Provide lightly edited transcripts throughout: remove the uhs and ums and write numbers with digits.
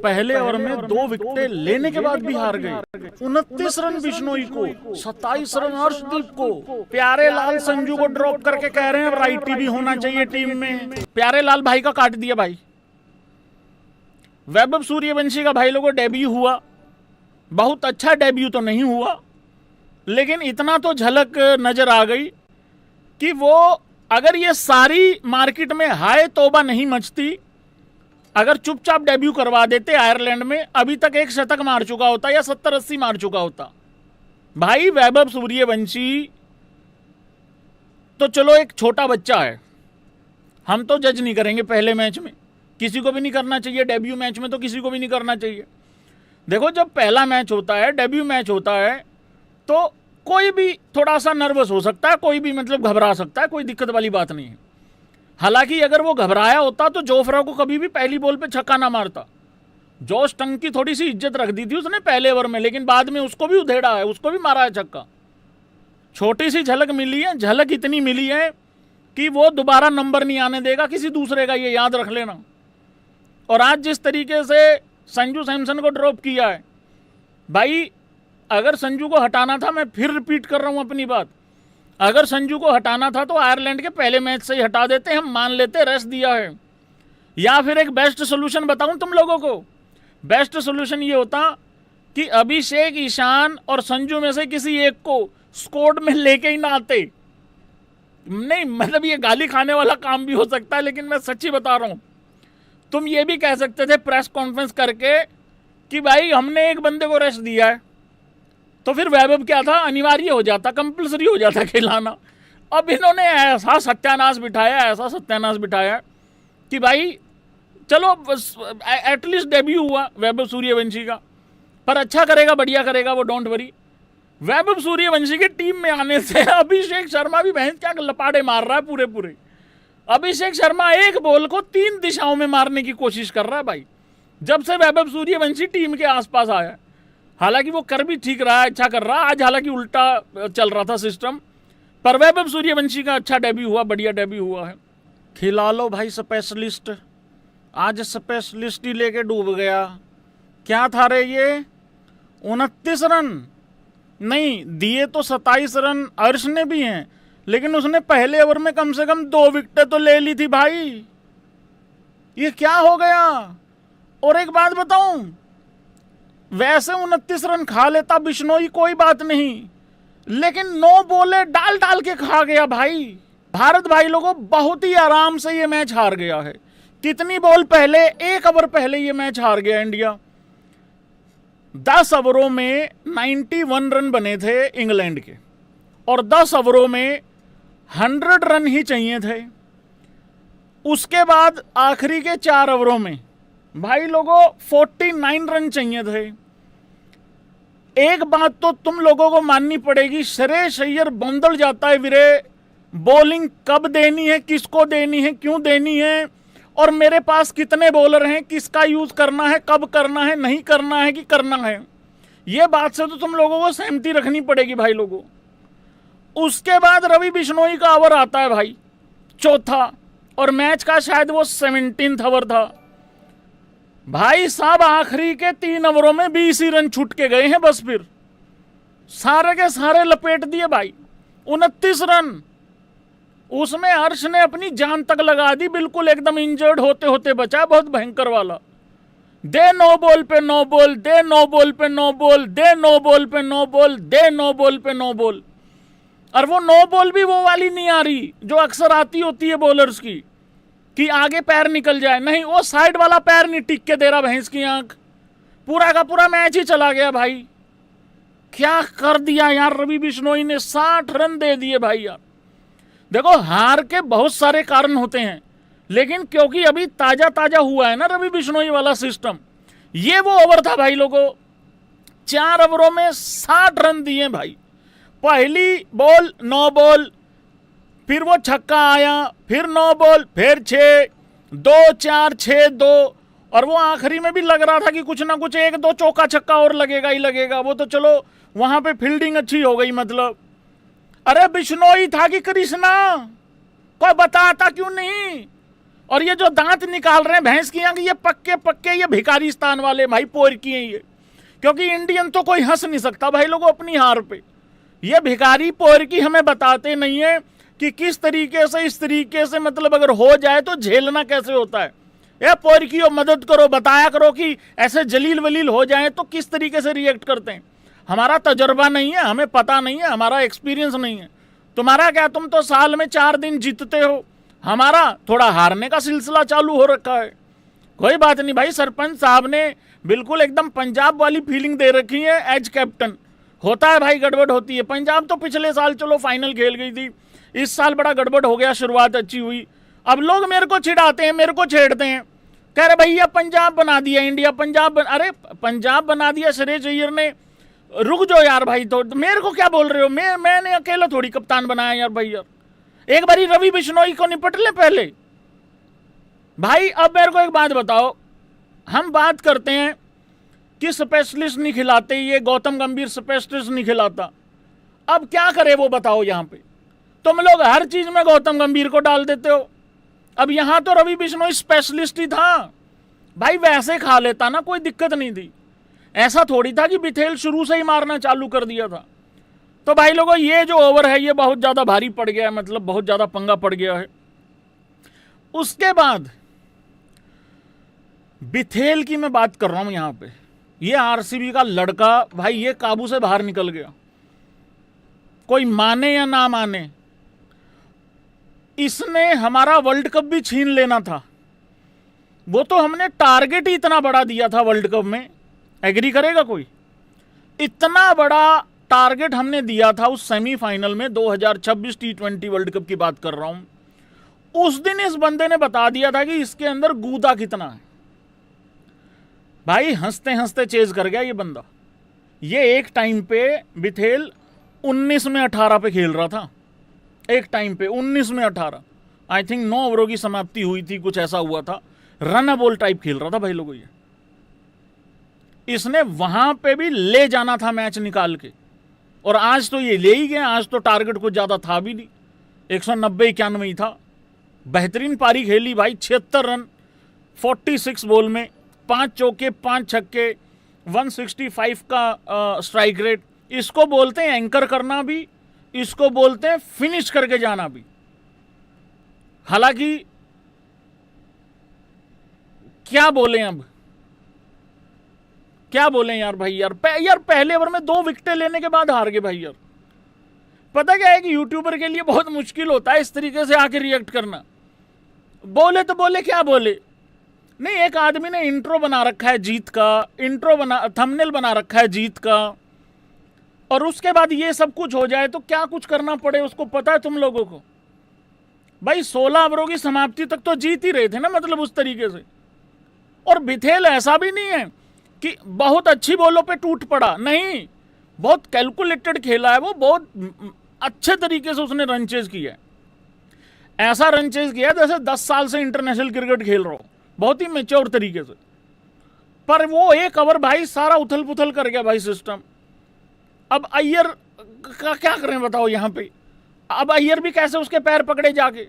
पहले ओवर में 2 विकेटें लेने के बाद भी हार गए। 29 रन बिश्नोई को, 27 रन अर्शदीप को। प्यारे लाल संजू को ड्रॉप करके कह रहे हैं राइटी भी होना चाहिए टीम में। प्यारे लाल भाई का काट दिया भाई। वैभव सूर्यवंशी का भाई लोगों डेब्यू हुआ, बहुत अच्छा डेब्यू तो नहीं हुआ, लेकिन इतना तो झलक नजर आ गई कि वो अगर ये सारी मार्केट में हाय तौबा नहीं मचती, अगर चुपचाप डेब्यू करवा देते आयरलैंड में, अभी तक 1 शतक मार चुका होता या 70-80 मार चुका होता। भाई वैभव सूर्यवंशी तो चलो एक छोटा बच्चा है, हम तो जज नहीं करेंगे पहले मैच में, किसी को भी नहीं करना चाहिए। डेब्यू मैच में तो किसी को भी नहीं करना चाहिए। देखो जब पहला मैच होता है, डेब्यू मैच होता है, तो कोई भी थोड़ा सा नर्वस हो सकता है, कोई भी मतलब घबरा सकता है, कोई दिक्कत वाली बात नहीं है। हालांकि अगर वो घबराया होता तो जोफ्रा को कभी भी पहली बॉल पे छक्का ना मारता। जोश टंग की थोड़ी सी इज्जत रख दी थी उसने पहले ओवर में, लेकिन बाद में उसको भी उधेड़ा है, उसको भी मारा है छक्का। छोटी सी झलक मिली है, झलक इतनी मिली है कि वो दोबारा नंबर नहीं आने देगा किसी दूसरे का, ये याद रख लेना। और आज जिस तरीके से संजू सैमसन को ड्रॉप किया है भाई, अगर संजू को हटाना था, मैं फिर रिपीट कर रहा हूं अपनी बात, अगर संजू को हटाना था तो आयरलैंड के पहले मैच से ही हटा देते, हम मान लेते रेस्ट दिया है। या फिर एक बेस्ट सोल्यूशन बताऊं तुम लोगों को, बेस्ट सोल्यूशन ये होता कि अभिषेक, ईशान और संजू में से किसी एक को स्क्वाड में लेके ही ना आते। नहीं मतलब ये गाली खाने वाला काम भी हो सकता है, लेकिन मैं सच्ची बता रहा हूं। तुम ये भी कह सकते थे प्रेस कॉन्फ्रेंस करके कि भाई हमने एक बंदे को रेस्ट दिया है, तो फिर वैभव क्या था, अनिवार्य हो जाता, कंपल्सरी हो जाता खिलाना। अब इन्होंने ऐसा सत्यानाश बिठाया, ऐसा सत्यानाश बिठाया कि भाई चलो एटलीस्ट डेब्यू हुआ वैभव सूर्यवंशी का, पर अच्छा करेगा, बढ़िया करेगा वो, डोंट वरी। वैभव सूर्यवंशी की टीम में आने से अभिषेक शर्मा भी भैंस क्या लपाड़े मार रहा है पूरे पूरे। अभिषेक शर्मा एक बॉल को 3 दिशाओं में मारने की कोशिश कर रहा है भाई, जब से वैभव सूर्यवंशी टीम के आसपास आया। हालांकि वो कर भी ठीक रहा है, अच्छा कर रहा है। आज हालांकि उल्टा चल रहा था सिस्टम, पर वैभव सूर्यवंशी का अच्छा डेब्यू हुआ, बढ़िया डेब्यू हुआ है। खिला लो भाई स्पेशलिस्ट, आज स्पेशलिस्ट ही लेके डूब गया। क्या था रे ये, 29 रन नहीं दिए तो 27 रन अर्श ने भी हैं, लेकिन उसने पहले ओवर में कम से कम 2 विकेटें तो ले ली थी भाई। ये क्या हो गया। और एक बात बताऊं, वैसे 29 रन खा लेता बिश्नोई कोई बात नहीं, लेकिन 9 बॉलें डाल डाल के खा गया भाई। भारत भाई लोगों बहुत ही आराम से ये मैच हार गया है। कितनी बॉल पहले, 1 ओवर पहले ये मैच हार गया इंडिया। 10 ओवरों में 91 रन बने थे इंग्लैंड के, और 10 ओवरों में 100 रन ही चाहिए थे। उसके बाद आखिरी के 4 ओवरों में भाई लोगों 49 रन चाहिए थे। एक बात तो तुम लोगों को माननी पड़ेगी, श्रेयस अय्यर बंदल जाता है वीरे, बॉलिंग कब देनी है, किसको देनी है, क्यों देनी है, और मेरे पास कितने बॉलर हैं, किसका यूज करना है, कब करना है, नहीं करना है कि करना है। ये बात से तो तुम लोगों को सहमति रखनी पड़ेगी भाई लोगों। उसके बाद रवि बिश्नोई का ओवर आता है भाई, चौथा, और मैच का शायद वो 17th ओवर था भाई साहब। आखिरी के 3 ओवरों में 20 ही रन छूट के गए हैं बस, फिर सारे के सारे लपेट दिए भाई। 29 रन, उसमें हर्ष ने अपनी जान तक लगा दी, बिल्कुल एकदम इंजर्ड होते होते बचा, बहुत भयंकर वाला। दे 9 बॉल पे 9 बॉल, दे 9 बॉल पे 9 बॉल, दे 9 बॉल पे 9 बॉल, दे 9 बॉल पे 9 बॉल। और वो 9 बॉल भी वो वाली नहीं आ रही जो अक्सर आती होती है बॉलर्स की, कि आगे पैर निकल जाए, नहीं, वो साइड वाला पैर नहीं टिक के दे रहा भैंस की आंख। पूरा का पूरा मैच ही चला गया भाई। क्या कर दिया यार रवि बिश्नोई ने, 60 रन दे दिए भाई यार। देखो हार के बहुत सारे कारण होते हैं, लेकिन क्योंकि अभी ताजा ताजा हुआ है ना रवि बिश्नोई वाला सिस्टम, ये वो ओवर था भाई लोगों। 4 ओवरों में 60 रन दिए भाई। पहली बॉल 9 बॉल, फिर वो छक्का आया, फिर 9 बॉल, फिर 6, 2, 4, 6, 2, और वो आखिरी में भी लग रहा था कि कुछ ना कुछ 1-2 चौका छक्का और लगेगा ही लगेगा। वो तो चलो वहां पे फील्डिंग अच्छी हो गई मतलब। अरे बिश्नोई था कि कृष्णा, कोई बताता क्यों नहीं। और ये जो दांत निकाल रहे हैं भैंस की आंख, ये पक्के पक्के ये भिखारिस्तान वाले भाई पोर की हैं ये, क्योंकि इंडियन तो कोई हंस नहीं सकता भाई लोगों अपनी हार पे। ये भिखारी पोर की हमें बताते नहीं है कि किस तरीके से, इस तरीके से मतलब अगर हो जाए तो झेलना कैसे होता है। ये पोर की मदद करो, बताया करो कि ऐसे जलील वलील हो जाए तो किस तरीके से रिएक्ट करते हैं। हमारा तजर्बा नहीं है, हमें पता नहीं है, हमारा एक्सपीरियंस नहीं है। तुम्हारा क्या, तुम तो साल में 4 दिन जीतते हो, हमारा थोड़ा हारने का सिलसिला चालू हो रखा है। कोई बात नहीं भाई, सरपंच साहब ने बिल्कुल एकदम पंजाब वाली फीलिंग दे रखी है एज कैप्टन। होता है भाई, गड़बड़ होती है। पंजाब तो पिछले साल चलो फाइनल खेल गई थी, इस साल बड़ा गड़बड़ हो गया, शुरुआत अच्छी हुई। अब लोग मेरे को चिढ़ाते हैं, मेरे को छेड़ते हैं, कह रहे भैया पंजाब बना दिया इंडिया, अरे पंजाब बना दिया सुरेश अय्यर ने। रुक जाओ यार भाई, तो मेरे को क्या बोल रहे हो? मैंने अकेला थोड़ी कप्तान बनाया यार भाई यार। एक बारी रवि बिश्नोई को निपट ले पहले भाई। अब मेरे को एक बात बताओ, हम बात करते हैं कि स्पेशलिस्ट नहीं खिलाते, ये गौतम गंभीर स्पेशलिस्ट नहीं खिलाता। अब क्या करे वो बताओ? यहां पे तुम लोग हर चीज में गौतम गंभीर को डाल देते हो। अब यहां तो रवि बिश्नोई स्पेशलिस्ट ही था भाई, वैसे खा लेता ना, कोई दिक्कत नहीं थी। ऐसा थोड़ी था कि बिथेल शुरू से ही मारना चालू कर दिया था। तो भाई लोगों, ये जो ओवर है ये बहुत ज्यादा भारी पड़ गया है, मतलब बहुत ज्यादा पंगा पड़ गया है। उसके बाद बिथेल की मैं बात कर रहा हूं यहां पे, ये आरसीबी का लड़का भाई ये काबू से बाहर निकल गया। कोई माने या ना माने, इसने हमारा वर्ल्ड कप भी छीन लेना था। वो तो हमने टारगेट ही इतना बड़ा दिया था वर्ल्ड कप में, एग्री करेगा कोई? इतना बड़ा टारगेट हमने दिया था उस सेमीफाइनल में, 2026 T20 वर्ल्ड कप की बात कर रहा हूं। उस दिन इस बंदे ने बता दिया था कि इसके अंदर गूदा कितना है। भाई हंसते हंसते चेज कर गया ये बंदा। ये एक टाइम पे बिथेल 19 में 18 पे खेल रहा था, एक टाइम पे 19 में 18, आई थिंक 9 ओवरों की समाप्ति हुई थी, कुछ ऐसा हुआ था, रन बॉल टाइप खेल रहा था भाई लोगों। ये इसने वहां पे भी ले जाना था मैच निकाल के, और आज तो ये ले ही गया। आज तो टारगेट कुछ ज्यादा था भी नहीं, 190-91 ही था। बेहतरीन पारी खेली भाई, 76 रन 46 बॉल में, 5 चौके 5 छक्के, 165 का स्ट्राइक रेट। इसको बोलते हैं एंकर करना भी, इसको बोलते हैं फिनिश करके जाना भी। हालांकि क्या बोले, अब क्या बोले यार भाई यार पहले ओवर में 2 विकेटें लेने के बाद हार गए भाई यार। पता क्या है कि यूट्यूबर के लिए बहुत मुश्किल होता है इस तरीके से आके रिएक्ट करना। बोले तो बोले, क्या बोले? नहीं, एक आदमी ने इंट्रो बना रखा है जीत का, थंबनेल बना रखा है जीत का, और उसके बाद ये सब कुछ हो जाए तो क्या कुछ करना पड़े उसको पता है तुम लोगों को? भाई 16 ओवरों की समाप्ति तक तो जीत ही रहे थे ना, मतलब उस तरीके से। और बिथेल ऐसा भी नहीं है कि बहुत अच्छी बॉलों पे टूट पड़ा, नहीं, बहुत कैलकुलेटेड खेला है वो, बहुत अच्छे तरीके से उसने रन चेज किया है। ऐसा रन चेज किया जैसे 10 साल से इंटरनेशनल क्रिकेट खेल रहा हो, बहुत ही मेच्योर तरीके से। पर वो एक ओवर भाई सारा उथल पुथल कर गया भाई सिस्टम। अब अय्यर का क्या करें बताओ यहां पे? अब अय्यर भी कैसे उसके पैर पकड़े जाके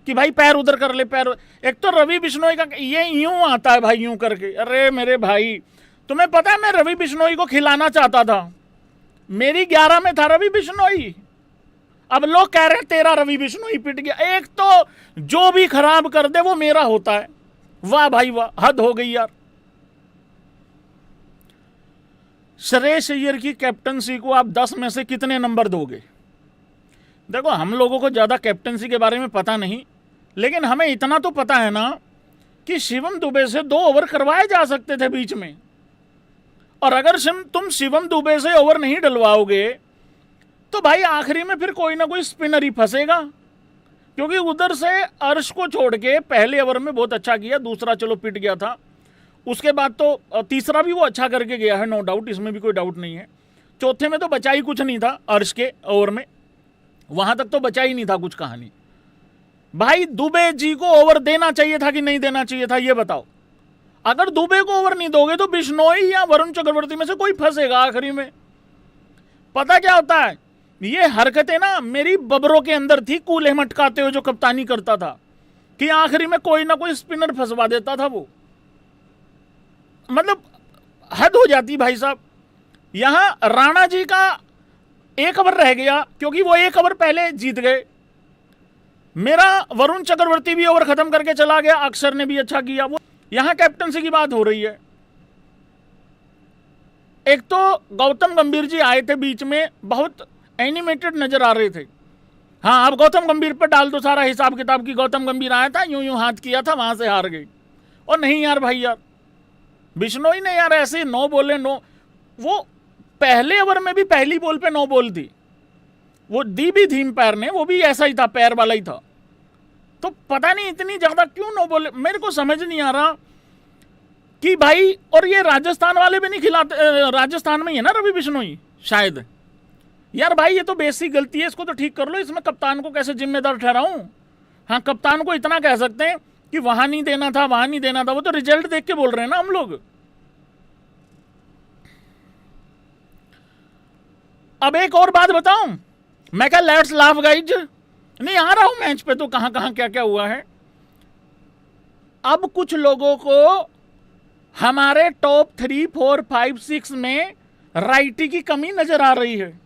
कि भाई पैर उधर कर ले, पैर। एक तो रवि बिश्नोई का ये यूं आता है भाई, यूं करके। अरे मेरे भाई, तुम्हें पता है मैं रवि बिश्नोई को खिलाना चाहता था, मेरी 11 में था रवि बिश्नोई। अब लोग कह रहे हैं तेरा रवि बिश्नोई पिट गया। एक तो जो भी खराब कर दे वो मेरा होता है। वाह भाई वाह, हद हो गई यार। सुरेश अय्यर की कैप्टनसी को आप 10 में से कितने नंबर दोगे? देखो, हम लोगों को ज्यादा कैप्टनसी के बारे में पता नहीं, लेकिन हमें इतना तो पता है ना कि शिवम दुबे से 2 ओवर करवाए जा सकते थे बीच में। और अगर तुम शिवम दुबे से ओवर नहीं डलवाओगे तो भाई आखिरी में फिर कोई ना कोई स्पिनर ही फंसेगा, क्योंकि उधर से अर्श को छोड़ के पहले ओवर में बहुत अच्छा किया, दूसरा चलो पिट गया था, उसके बाद तो तीसरा भी वो अच्छा करके गया है, नो डाउट, इसमें भी कोई डाउट नहीं है। चौथे में तो बचा ही कुछ नहीं था अर्श के ओवर में, वहां तक तो बचा ही नहीं था कुछ कहानी। भाई दुबे जी को ओवर देना चाहिए था कि नहीं देना चाहिए था, ये बताओ। अगर दुबे को ओवर नहीं दोगे तो बिश्नोई या वरुण चक्रवर्ती में से कोई फंसेगा आखिरी में। पता क्या होता है, ये हरकतें ना मेरी बबरों के अंदर थी, कूल्हे मटकाते हुए जो कप्तानी करता था, कि आखिरी में कोई ना कोई स्पिनर फंसवा देता था वो। मतलब हद हो जाती भाई साहब। यहां राणा जी का 1 ओवर रह गया क्योंकि वो 1 ओवर पहले जीत गए। मेरा वरुण चक्रवर्ती भी ओवर खत्म करके चला गया, अक्षर ने भी अच्छा किया। वो यहां कैप्टनसी की बात हो रही है। एक तो गौतम गंभीर जी आए थे बीच में, बहुत एनिमेटेड नजर आ रहे थे। हाँ, अब गौतम गंभीर पर डाल दो सारा हिसाब किताब की गौतम गंभीर आया था, यूं यूं हाथ किया था, वहां से हार गई। और नहीं यार भाई यार, बिश्नोई ने यार ऐसे 9 बोले 9, वो पहले ओवर में भी पहली बॉल पे 9 बॉल थी, वो दी भी थी पैर ने, वो भी ऐसा ही था, पैर वाला ही था। तो पता नहीं इतनी ज्यादा क्यों 9 बॉल, मेरे को समझ नहीं आ रहा कि भाई। और ये राजस्थान वाले भी नहीं खिलाते, राजस्थान में ही है ना रवि बिश्नोई शायद। यार भाई ये तो बेसिक गलती है, इसको तो ठीक कर लो। इसमें कप्तान को कैसे जिम्मेदार ठहराऊं? हाँ, कप्तान को इतना कह सकते हैं कि वहां नहीं देना था, वहां नहीं देना था, वो तो रिजल्ट देख के बोल रहे हैं ना हम लोग। अब एक और बात बताऊं, मैं क्या लेट्स लाफ गाइज नहीं आ रहा हूं मैच पे, तो कहां कहां क्या क्या हुआ है। अब कुछ लोगों को हमारे टॉप 3, 4, 5, 6 में राइटी की कमी नजर आ रही है।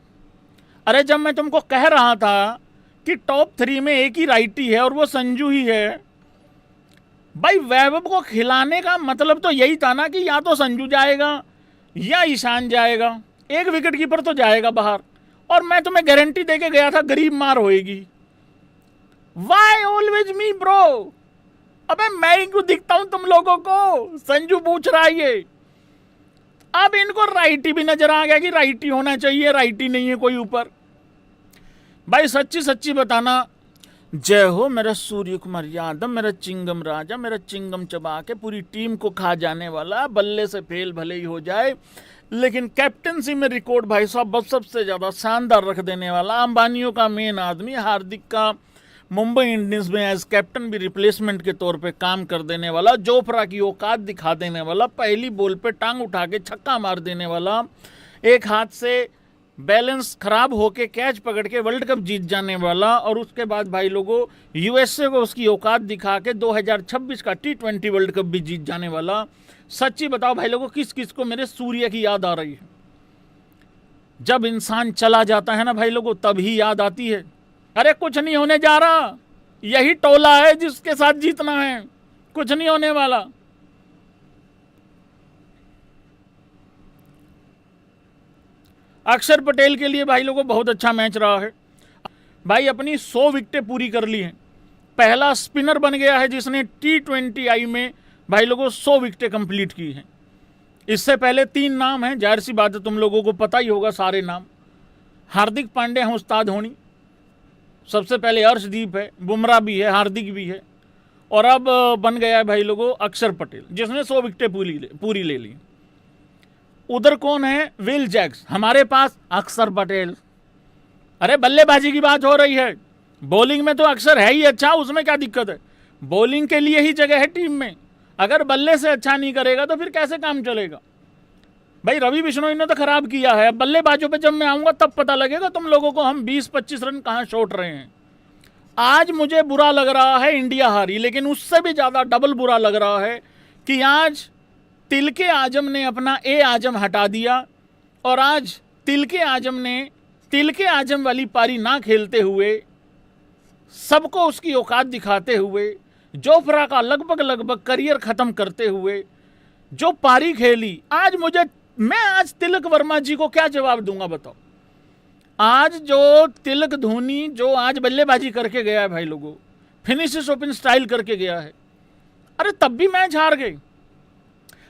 अरे जब मैं तुमको कह रहा था कि टॉप 3 में एक ही राइटी है और वो संजू ही है, भाई वैभव को खिलाने का मतलब तो यही था ना कि या तो संजू जाएगा या ईशान जाएगा, एक विकेट कीपर तो जाएगा बाहर। और मैं तुम्हें गारंटी देके गया था गरीब मार होएगी। Why always me bro? अबे मैं ही क्यों दिखता हूं तुम लोगों को? संजू पूछ रहा है ये। अब इनको राइटी भी नजर आ गया कि राइटी होना चाहिए, राइटी नहीं है कोई ऊपर। भाई सच्ची सच्ची बताना, जय हो मेरा सूर्य कुमार यादव, मेरा चिंगम राजा, मेरा चिंगम चबा के पूरी टीम को खा जाने वाला, बल्ले से फेल भले ही हो जाए लेकिन कैप्टनसी में रिकॉर्ड भाई साहब सबसे ज्यादा शानदार रख देने वाला, अंबानियों का मेन आदमी, हार्दिक का मुंबई इंडियंस में एज कैप्टन भी रिप्लेसमेंट के तौर पे काम कर देने वाला, जोफ्रा की औकात दिखा देने वाला, पहली बॉल पे टांग उठा के छक्का मार देने वाला, एक हाथ से बैलेंस खराब होके कैच पकड़ के वर्ल्ड कप जीत जाने वाला, और उसके बाद भाई लोगों यूएसए को उसकी औकात दिखा के 2026 का T20 वर्ल्ड कप भी जीत जाने वाला। सच्ची बताओ भाई लोगों, किस किस को मेरे सूर्य की याद आ रही है? जब इंसान चला जाता है ना भाई लोगों, तभी याद आती है। अरे कुछ नहीं होने जा रहा, यही टोला है जिसके साथ जीतना है, कुछ नहीं होने वाला। अक्षर पटेल के लिए भाई लोगों बहुत अच्छा मैच रहा है। भाई अपनी 100 विकेटें पूरी कर ली हैं, पहला स्पिनर बन गया है जिसने T20I में भाई लोगों 100 विकेटें कंप्लीट की हैं। इससे पहले 3 नाम हैं, जाहिर सी बात है तुम लोगों को पता ही होगा सारे नाम। हार्दिक पांडे हैं उस्ताद होनी, सबसे पहले अर्शदीप है, बुमराह भी है, हार्दिक भी है, और अब बन गया है भाई लोगों अक्षर पटेल जिसने 100 विकेटें पूरी ले ली। उधर कौन है? Will Jacks. हमारे पास अक्षर पटेल। अरे बल्लेबाजी की बात हो रही है, बॉलिंग में तो अक्षर है ही अच्छा, उसमें क्या दिक्कत है? बॉलिंग के लिए ही जगह है टीम में, अगर बल्ले से अच्छा नहीं करेगा तो फिर कैसे काम चलेगा? भाई रवि बिश्नोई ने तो खराब किया है, बल्लेबाजों पे जब मैं आऊंगा तब पता लगेगा तुम लोगों को हम 20-25 रन कहां छोड़ रहे हैं। आज मुझे बुरा लग रहा है इंडिया हारी, लेकिन उससे भी ज्यादा डबल बुरा लग रहा है कि आज तिलके आजम ने अपना ए आजम हटा दिया, और आज तिलके आजम ने तिलके आजम वाली पारी ना खेलते हुए, सबको उसकी औकात दिखाते हुए, जोफ्रा का लगभग करियर खत्म करते हुए जो पारी खेली, आज मैं तिलक वर्मा जी को क्या जवाब दूंगा बताओ? आज जो तिलक धोनी जो आज बल्लेबाजी करके गया है भाई लोगों, फिनिशेस ओपन स्टाइल करके गया है, अरे तब भी मैच हार गए।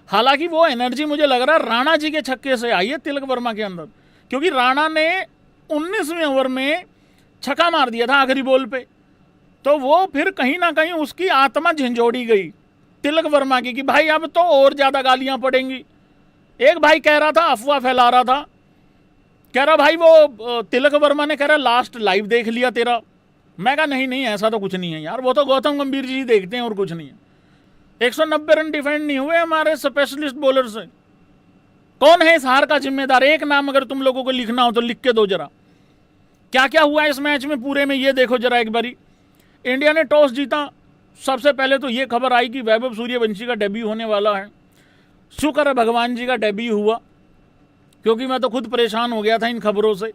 हालांकि वो एनर्जी मुझे लग रहा है राणा जी के छक्के से आई है तिलक वर्मा के अंदर, क्योंकि राणा ने 19वें ओवर में छक्का मार दिया था आखिरी बॉल पे, तो वो फिर कहीं ना कहीं उसकी आत्मा झंझोड़ी गई तिलक वर्मा की कि भाई अब तो और ज्यादा गालियां पड़ेंगी। एक भाई कह रहा था, अफवाह फैला रहा था, कह रहा भाई वो तिलक वर्मा ने कह रहा लास्ट लाइव देख लिया तेरा। मैं कहा नहीं ऐसा तो कुछ नहीं है यार, वो तो गौतम गंभीर जी देखते हैं और कुछ नहीं है। 190 रन डिफेंड नहीं हुए हमारे स्पेशलिस्ट बॉलर से। कौन है इस हार का जिम्मेदार? एक नाम अगर तुम लोगों को लिखना हो तो लिख के दो जरा। क्या क्या हुआ इस मैच में पूरे में, ये देखो जरा एक बारी। इंडिया ने टॉस जीता, सबसे पहले तो ये खबर आई कि वैभव सूर्यवंशी का डेब्यू होने वाला है। शुक्र है भगवान जी का डेब्यू हुआ, क्योंकि मैं तो खुद परेशान हो गया था इन खबरों से।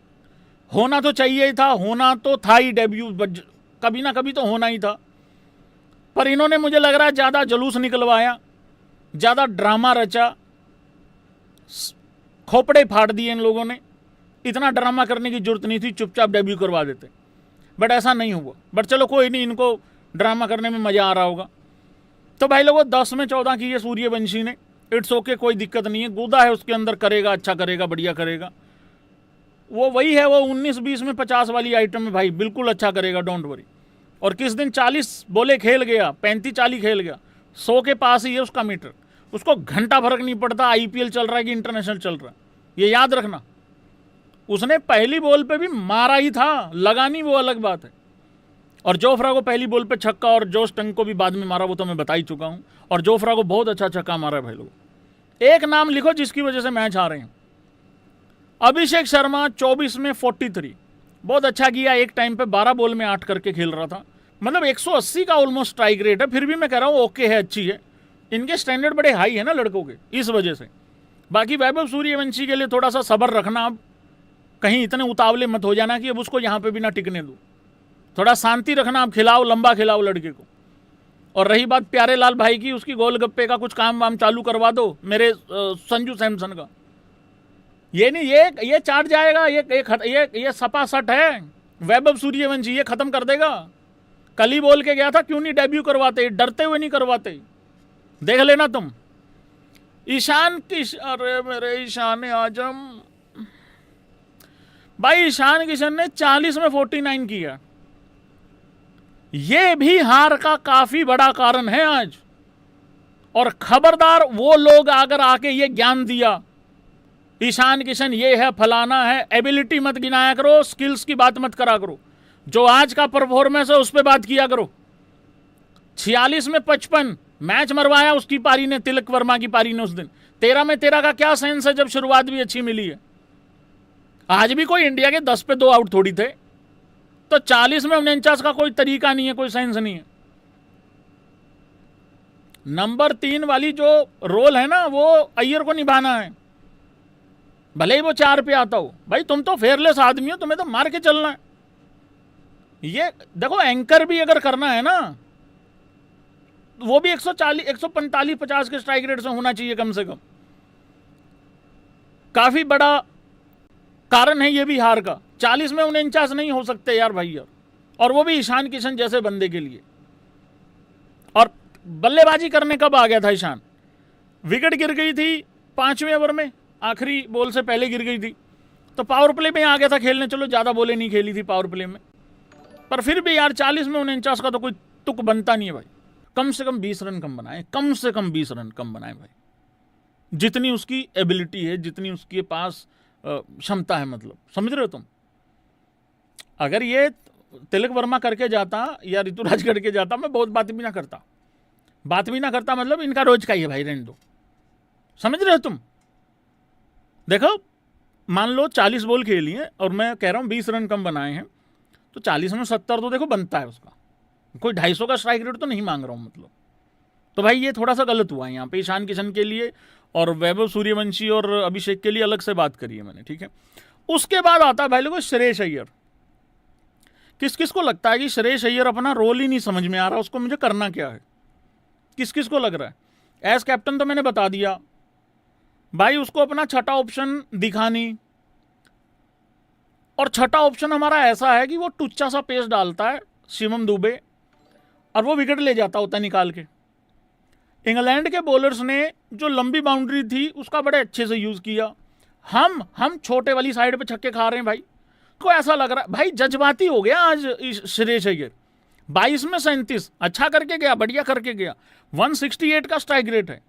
होना तो चाहिए ही था, होना तो था ही डेब्यू, कभी ना कभी तो होना ही था। पर इन्होंने मुझे लग रहा है ज़्यादा जुलूस निकलवाया, ज़्यादा ड्रामा रचा, खोपड़े फाड़ दिए इन लोगों ने। इतना ड्रामा करने की जरूरत नहीं थी, चुपचाप डेब्यू करवा देते, बट ऐसा नहीं हुआ। बट चलो कोई नहीं, इनको ड्रामा करने में मज़ा आ रहा होगा। तो भाई लोगों 10 में 14 की ये सूर्यवंशी ने, इट्स ओके, कोई दिक्कत नहीं है। गुदा है उसके अंदर, करेगा, अच्छा करेगा, बढ़िया करेगा। वो वही है, वो 19-20 में 50 वाली आइटम में भाई, बिल्कुल अच्छा करेगा, डोंट वरी। और किस दिन 40 बोले खेल गया, 35-40 खेल गया, 100 के पास ही है उसका मीटर। उसको घंटा फर्क नहीं पड़ता आईपीएल चल रहा है कि इंटरनेशनल चल रहा है, ये याद रखना। उसने पहली बॉल पे भी मारा ही था, लगा नहीं, वो अलग बात है। और जोफ्रा को पहली बॉल पे छक्का, और जोश टंग को भी बाद में मारा, वो तो मैं बता ही चुका हूँ। और जोफ्रा को बहुत अच्छा छक्का मारा है भाई लोग। एक नाम लिखो जिसकी वजह से मैच हारे हैं, अभिषेक शर्मा 24 में 43, बहुत अच्छा किया। एक टाइम पे 12 बॉल में 8 करके खेल रहा था, मतलब 180 का ऑलमोस्ट स्ट्राइक रेट है। फिर भी मैं कह रहा हूँ ओके है, अच्छी है। इनके स्टैंडर्ड बड़े हाई है ना लड़कों के, इस वजह से। बाकी वैभव सूर्यवंशी के लिए थोड़ा सा सब्र रखना, अब कहीं इतने उतावले मत हो जाना कि अब उसको यहाँ पे भी ना टिकने दो। थोड़ा शांति रखना, आप खिलाओ, लंबा खिलाओ लड़के को। और रही बात प्यारे लाल भाई की, उसकी गोलगप्पे का कुछ काम वाम चालू करवा दो मेरे संजू सैमसन का। ये नहीं, ये चाट जाएगा, ये सपा सट है। वैभव सूर्यवंशी ये खत्म कर देगा। कल ही बोल के गया था, क्यों नहीं डेब्यू करवाते, डरते हुए नहीं करवाते, देख लेना तुम। ईशान किशन, अरे मेरे ईशान आजम भाई, ईशान किशन ने 40 में 49 किया। ये भी हार का काफी बड़ा कारण है आज। और खबरदार वो लोग अगर आके ये ज्ञान दिया ईशान किशन ये है, फलाना है, एबिलिटी मत गिनाया करो, स्किल्स की बात मत करा करो। जो आज का परफॉर्मेंस है उस पर बात किया करो। 46 में 55 मैच मरवाया उसकी पारी ने, तिलक वर्मा की पारी ने उस दिन। 13 में 13 का क्या सेंस है, जब शुरुआत भी अच्छी मिली है। आज भी कोई इंडिया के 10 पे 2 आउट थोड़ी थे। तो 40 में 49 का कोई तरीका नहीं है, कोई सेंस नहीं है। नंबर 3 वाली जो रोल है ना, वो अय्यर को निभाना है, भले ही वो 4 पे आता हो। भाई तुम तो फेयरलेस आदमी हो, तुम्हें तो मार के चलना है। ये देखो, एंकर भी अगर करना है ना, वो भी 140, 145, 50 के स्ट्राइक रेट से होना चाहिए कम से कम। काफी बड़ा कारण है ये भी हार का। 40 में 49 नहीं हो सकते यार भाई यार, और वो भी ईशान किशन जैसे बंदे के लिए। और बल्लेबाजी करने कब आ गया था ईशान? विकेट गिर गई थी 5वें ओवर में, आखिरी बॉल से पहले गिर गई थी, तो पावर प्ले में आ गया था खेलने। चलो ज़्यादा बॉलें नहीं खेली थी पावर प्ले में, पर फिर भी यार 40 में 49 का तो कोई तुक बनता नहीं है भाई। कम से कम 20 रन कम बनाए, कम से कम 20 रन कम बनाए भाई, जितनी उसकी एबिलिटी है, जितनी उसके पास क्षमता है, मतलब समझ रहे हो तुम। अगर ये तिलक वर्मा करके जाता या ऋतुराज करके जाता, मैं बहुत बात भी ना करता। मतलब इनका रोज का ही है भाई, रहने दो। समझ रहे हो तुम। देखो, मान लो 40 बॉल खेली है और मैं कह रहा हूँ 20 रन कम बनाए हैं, तो 40 में 70 तो देखो बनता है उसका। कोई 250 का स्ट्राइक रेट तो नहीं मांग रहा हूँ मतलब। तो भाई ये थोड़ा सा गलत हुआ है यहाँ पे ईशान किशन के लिए, और वैभव सूर्यवंशी और अभिषेक के लिए अलग से बात करी है मैंने, ठीक है। उसके बाद आता है भाई लोगों श्रेयस अय्यर। किस किस को लगता है कि श्रेयस अय्यर अपना रोल ही नहीं समझ में आ रहा, उसको मुझे करना क्या है? किस किस को लग रहा है? एज कैप्टन तो मैंने बता दिया भाई, उसको अपना छठा ऑप्शन दिखानी। और छठा ऑप्शन हमारा ऐसा है कि वो टुच्चा सा पेस डालता है, शिवम दुबे, और वो विकेट ले जाता होता है निकाल के। इंग्लैंड के बॉलर्स ने जो लंबी बाउंड्री थी उसका बड़े अच्छे से यूज़ किया। हम छोटे वाली साइड पे छक्के खा रहे हैं भाई। को ऐसा लग रहा है भाई जज्बाती हो गया आज श्रेयस अय्यर। 22 में 37 अच्छा करके गया, बढ़िया करके गया। 168 का स्ट्राइक रेट है।